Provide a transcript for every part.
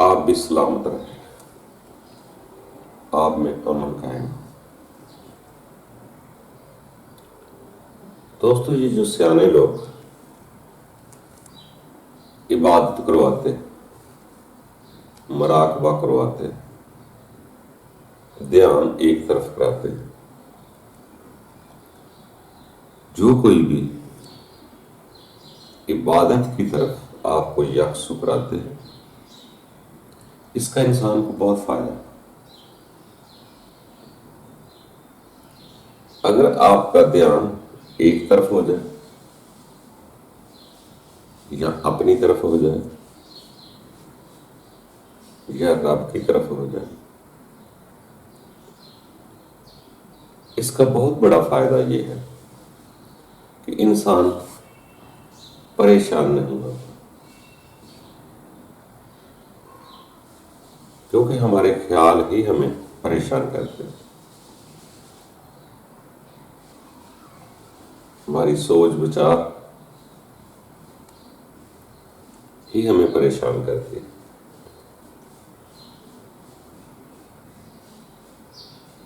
آپ بھی سلامت رہیں، آپ میں امن قائم۔ دوستو، یہ جو سیانے لوگ عبادت کرواتے، مراقبہ کرواتے، دھیان ایک طرف کراتے، جو کوئی بھی عبادت کی طرف آپ کو یکسو کراتے ہیں، اس کا انسان کو بہت فائدہ۔ اگر آپ کا دھیان ایک طرف ہو جائے یا اپنی طرف ہو جائے یا رب کی طرف ہو جائے، اس کا بہت بڑا فائدہ یہ ہے کہ انسان پریشان نہیں ہوتا، کیونکہ ہمارے خیال ہی ہمیں پریشان کرتے ہیں، ہماری سوچ بچار ہی ہمیں پریشان کرتی ہے۔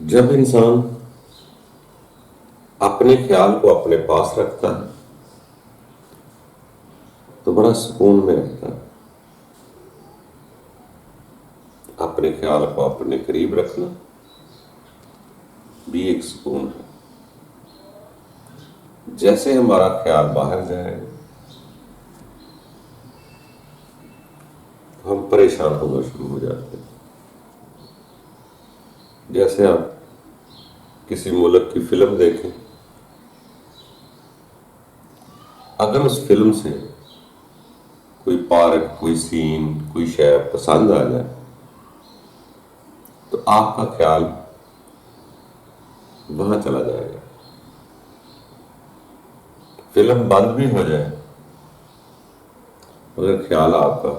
جب انسان اپنے خیال کو اپنے پاس رکھتا ہے تو بڑا سکون میں رہتا ہے۔ اپنے خیال کو اپنے قریب رکھنا بھی ایک سکون ہے۔ جیسے ہمارا خیال باہر جائے ہم پریشان ہونا شروع ہو جاتے ہیں۔ جیسے آپ کسی ملک کی فلم دیکھیں، اگر اس فلم سے کوئی پارک، کوئی سین، کوئی شے پسند آ جائے تو آپ کا خیال وہاں چلا جائے گا۔ فلم بند بھی ہو جائے مگر خیال آپ کا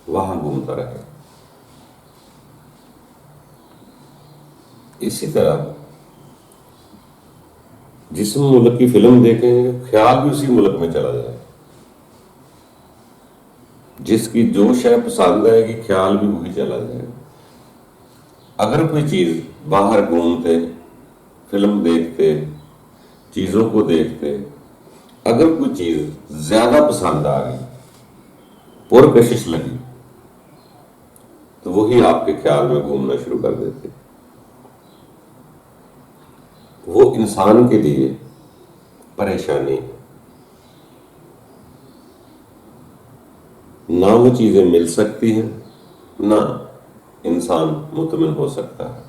وہاں گھومتا رہے۔ اسی طرح جس ملک کی فلم دیکھیں گے خیال بھی اسی ملک میں چلا جائے، جس کی جو شے پسند آئے گی خیال بھی وہی چلا جائے گا۔ اگر کوئی چیز باہر گھومتے، فلم دیکھتے، چیزوں کو دیکھتے، اگر کوئی چیز زیادہ پسند آ گئی، پرکشش لگی، تو وہی آپ کے خیال میں گھومنا شروع کر دیتے۔ وہ انسان کے لیے پریشانی ہے، نہ وہ چیزیں مل سکتی ہیں، نہ انسان مطمئن ہو سکتا ہے۔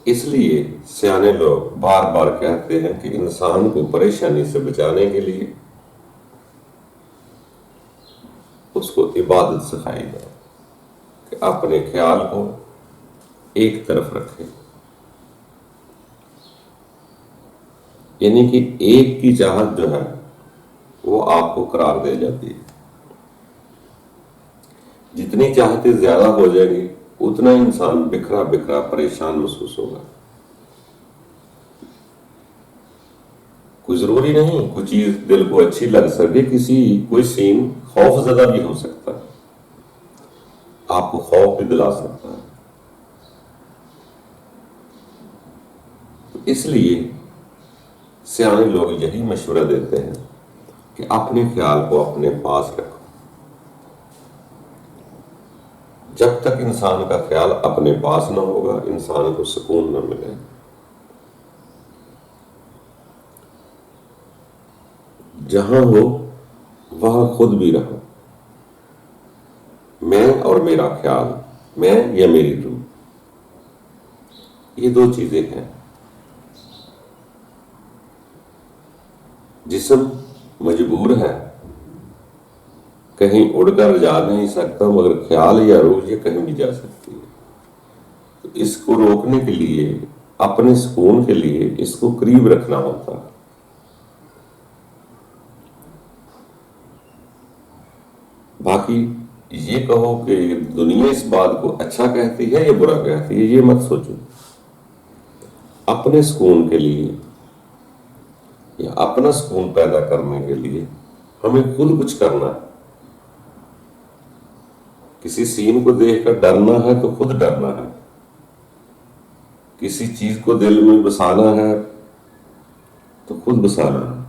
اس لیے سیانے لوگ بار بار کہتے ہیں کہ انسان کو پریشانی سے بچانے کے لیے اس کو عبادت سکھائی جائے کہ اپنے خیال کو ایک طرف رکھے، یعنی کہ ایک کی چاہت جو ہے وہ آپ کو قرار دے جاتی ہے۔ جتنی چاہتیں زیادہ ہو جائیں گی اتنا انسان بکھرا بکھرا پریشان محسوس ہوگا۔ کوئی ضروری نہیں کوئی چیز دل کو اچھی لگ سکے، کوئی سین خوف زدہ بھی ہو سکتا ہے، آپ کو خوف بھی دلا سکتا ہے۔ اس لیے سیانے لوگ یہی مشورہ دیتے ہیں کہ اپنے خیال کو اپنے پاس رکھو۔ جب تک انسان کا خیال اپنے پاس نہ ہوگا انسان کو سکون نہ ملے گا۔ جہاں ہو وہاں خود بھی رہو، میں اور میرا خیال، میں یا میری روح، یہ دو چیزیں ہیں۔ جسم مجبور ہے، کہیں اڑ کر جا نہیں سکتا، مگر خیال یا روح یہ کہیں بھی جا سکتی ہے۔ تو اس کو روکنے کے لیے، اپنے سکون کے لیے اس کو قریب رکھنا ہوتا ہے۔ باقی یہ کہو کہ دنیا اس بات کو اچھا کہتی ہے یا برا کہتی ہے، یہ مت سوچو۔ اپنے سکون کے لیے یا اپنا سکون پیدا کرنے کے لیے ہمیں خود کچھ کرنا ہے۔ کسی سین کو دیکھ کر ڈرنا ہے تو خود ڈرنا ہے، کسی چیز کو دل میں بسانا ہے تو خود بسانا ہے۔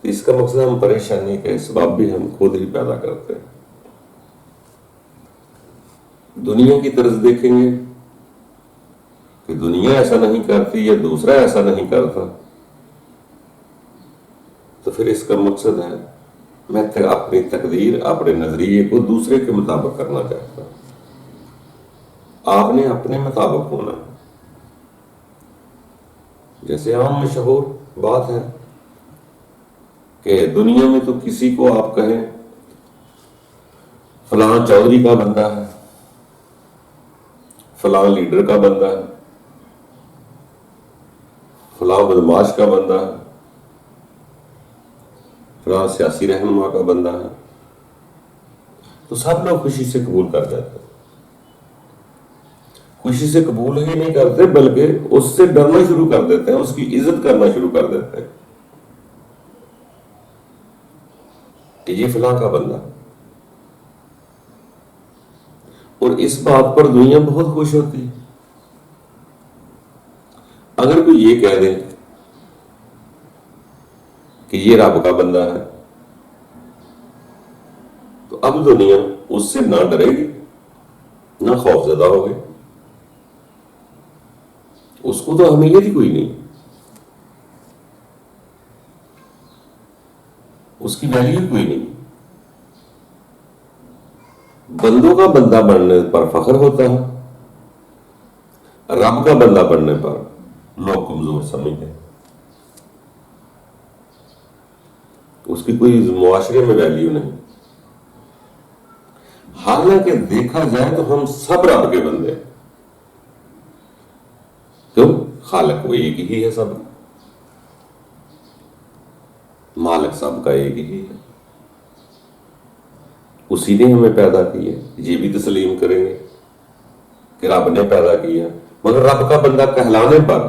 تو اس کا مقصد ہم پریشانی کے اسباب بھی ہم خود ہی پیدا کرتے ہیں۔ دنیا کی طرز دیکھیں گے کہ دنیا ایسا نہیں کرتی یا دوسرا ایسا نہیں کرتا، تو پھر اس کا مقصد ہے میں اپنی تقدیر، اپنے نظریے کو دوسرے کے مطابق کرنا چاہتا ہوں۔ آپ نے اپنے مطابق ہونا ہے۔ جیسے عام مشہور بات ہے کہ دنیا میں تو کسی کو آپ کہیں فلاں چودھری کا بندہ ہے، فلاں لیڈر کا بندہ ہے، فلاں بدماش کا بندہ ہے، فلاں سیاسی رہنما کا بندہ ہے، تو سب لوگ خوشی سے قبول کر جاتے ہیں۔ خوشی سے قبول ہی نہیں کرتے بلکہ اس سے ڈرنا شروع کر دیتے ہیں، اس کی عزت کرنا شروع کر دیتے ہیں کہ یہ فلاں کا بندہ۔ اور اس بات پر دنیا بہت خوش ہوتی ہے۔ اگر کوئی یہ کہہ دے کہ یہ رب کا بندہ ہے تو اب دنیا اس سے نہ ڈرے گی نہ خوف زدہ ہوگی، اس کو تو اہمیت ہی کوئی نہیں، اس کی ویلیو کوئی نہیں۔ بندوں کا بندہ بننے پر فخر ہوتا ہے، رب کا بندہ بننے پر لوگ کمزور سمجھتے ہیں، اس کی کوئی معاشرے میں ویلیو نہیں۔ حالانکہ دیکھا جائے تو ہم سب رب کے بندے ہیں۔ کیوں؟ خالق وہ ایک ہی ہے، سب مالک سب کا ایک ہی ہے، اسی نے ہمیں پیدا کیا۔ یہ بھی تسلیم کریں گے کہ رب نے پیدا کیا، مگر رب کا بندہ کہلانے پر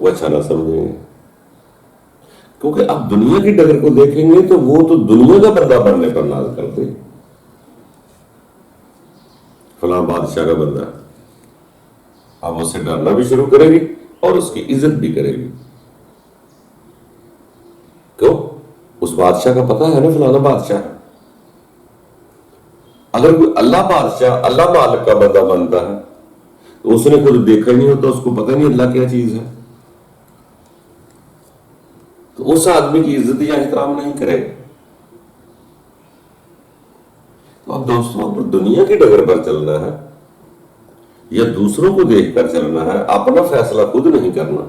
وہ اچھا نہ سمجھیں گے، کیونکہ اب دنیا کی ڈگر کو دیکھیں گے تو وہ تو دنیا کا بندہ بننے پر ناز کرتے ہیں۔ فلاں بادشاہ کا بندہ ہے، اب اسے ڈرنا بھی شروع کرے گی اور اس کی عزت بھی کرے گی۔ کیوں؟ اس بادشاہ کا پتہ ہے نا فلانا بادشاہ ہے۔ اگر کوئی اللہ بادشاہ، اللہ مالک کا بندہ بنتا ہے تو اس نے خود دیکھا نہیں ہوتا، اس کو پتہ نہیں اللہ کیا چیز ہے، تو اس آدمی کی عزت یا احترام نہیں کرے گا۔ تو اب دوستوں، دنیا کی ڈگر پر چلنا ہے یا دوسروں کو دیکھ کر چلنا ہے، اپنا فیصلہ خود نہیں کرنا،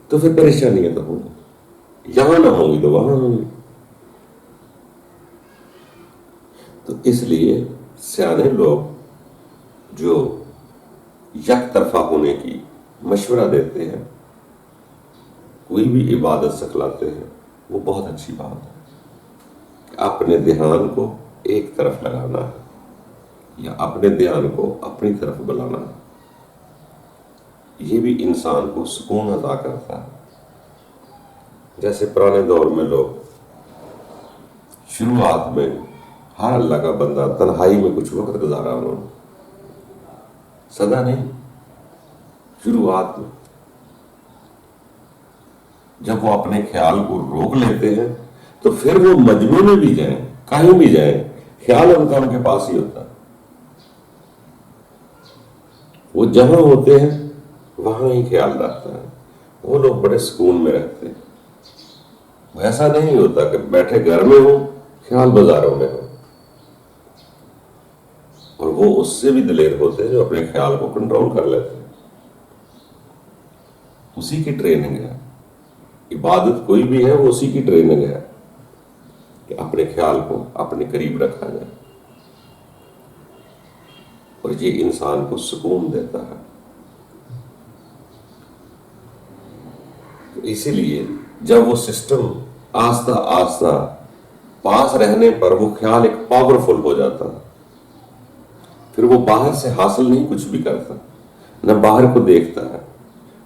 تو پھر پریشانیاں تو ہوں گی، یہاں نہ ہوں گی تو وہاں ہوں گی۔ تو اس لیے سیانے لوگ جو یک طرفہ ہونے کی مشورہ دیتے ہیں، کوئی بھی عبادت سکھلاتے ہیں، وہ بہت اچھی بات ہے کہ اپنے دھیان کو ایک طرف لگانا ہے یا اپنے دھیان کو اپنی طرف بلانا ہے۔ یہ بھی انسان کو سکون عطا کرتا ہے۔ جیسے پرانے دور میں لوگ شروعات میں ہر اللہ کا بندہ تنہائی میں کچھ وقت گزارا، انہوں نے سدا نہیں، شروعات میں جب وہ اپنے خیال کو روک لیتے ہیں تو پھر وہ مجمع میں بھی جائیں، کہیں بھی جائیں، خیال ان کا ان کے پاس ہی ہوتا ہے۔ وہ جہاں ہوتے ہیں وہاں ہی خیال رہتا ہے، وہ لوگ بڑے سکون میں رہتے ہیں۔ ایسا نہیں ہوتا کہ بیٹھے گھر میں ہوں، خیال بازاروں میں ہو، اور وہ اس سے بھی دلیر ہوتے ہیں جو اپنے خیال کو کنٹرول کر لیتے ہیں۔ اسی کی ٹریننگ ہے عبادت، کوئی بھی ہے وہ اسی کی ٹریننگ ہے کہ اپنے خیال کو اپنے قریب رکھا جائے، اور یہ انسان کو سکون دیتا ہے۔ تو اسی لیے جب وہ سسٹم آہستہ آہستہ پاس رہنے پر وہ خیال ایک پاورفل ہو جاتا ہے، پھر وہ باہر سے حاصل نہیں کچھ بھی کرتا، نہ باہر کو دیکھتا ہے،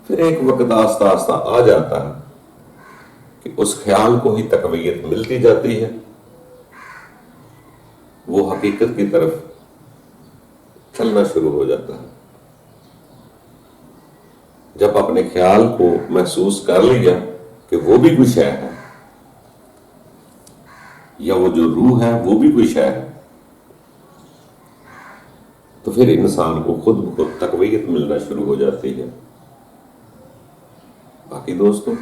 پھر ایک وقت آہستہ آہستہ آ جاتا ہے کہ اس خیال کو ہی تقویت ملتی جاتی ہے، وہ حقیقت کی طرف چلنا شروع ہو جاتا ہے۔ جب اپنے خیال کو محسوس کر لیا کہ وہ بھی کوئی شے ہے، یا وہ جو روح ہے وہ بھی کوئی شے ہے، تو پھر انسان کو خود بخود تقویت ملنا شروع ہو جاتی ہے۔ باقی دوستوں،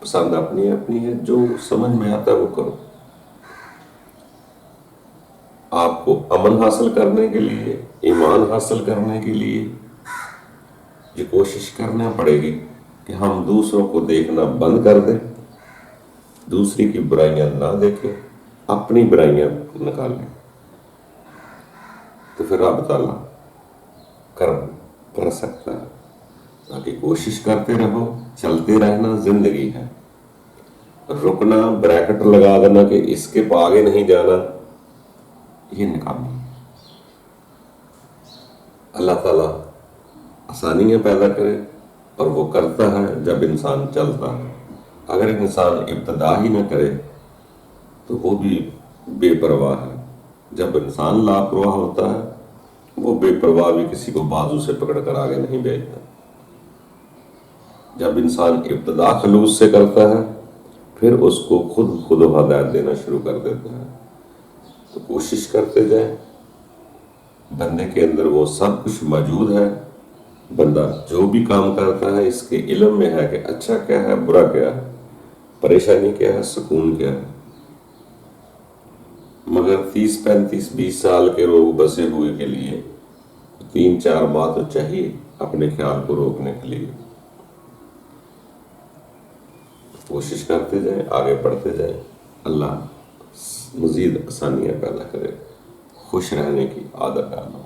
پسند اپنی اپنی ہے، جو سمجھ میں آتا ہے وہ کرو۔ آپ کو امن حاصل کرنے کے لیے، ایمان حاصل کرنے کے لیے یہ کوشش کرنا پڑے گی کہ ہم دوسروں کو دیکھنا بند کر دیں، دوسری کی برائیاں نہ دیکھیں، اپنی برائیاں نکالیں، تو پھر رب تعالیٰ کرم کر سکتا ہے۔ باقی کوشش کرتے رہو، چلتے رہنا زندگی ہے۔ رکنا، بریکٹ لگا دینا کہ اس کے آگے نہیں جانا، یہ ناکامی ہے۔ اللہ تعالیٰ آسانیاں پیدا کرے، اور وہ کرتا ہے جب انسان چلتا ہے۔ اگر انسان ابتدا ہی نہ کرے تو وہ بھی بے پرواہ ہے۔ جب انسان لاپرواہ ہوتا ہے، وہ بے پرواہ بھی کسی کو بازو سے پکڑ کر آگے نہیں بھیجتا۔ جب انسان ابتدا خلوص سے کرتا ہے، پھر اس کو خود ہدایت دینا شروع کر دیتا ہے۔ تو کوشش کرتے جائیں، بندے کے اندر وہ سب کچھ موجود ہے۔ بندہ جو بھی کام کرتا ہے اس کے علم میں ہے کہ اچھا کیا ہے، برا کیا ہے، پریشانی کیا ہے، سکون کیا ہے۔ مگر 30 35 20 سال کے روگ بسے ہوئے کے لیے 3 4 ماہ تو چاہیے اپنے خیال کو روکنے کے لیے۔ کوشش کرتے جائیں، آگے بڑھتے جائیں۔ اللہ مزید آسانیاں پیدا کرے، خوش رہنے کی عادت ڈالو۔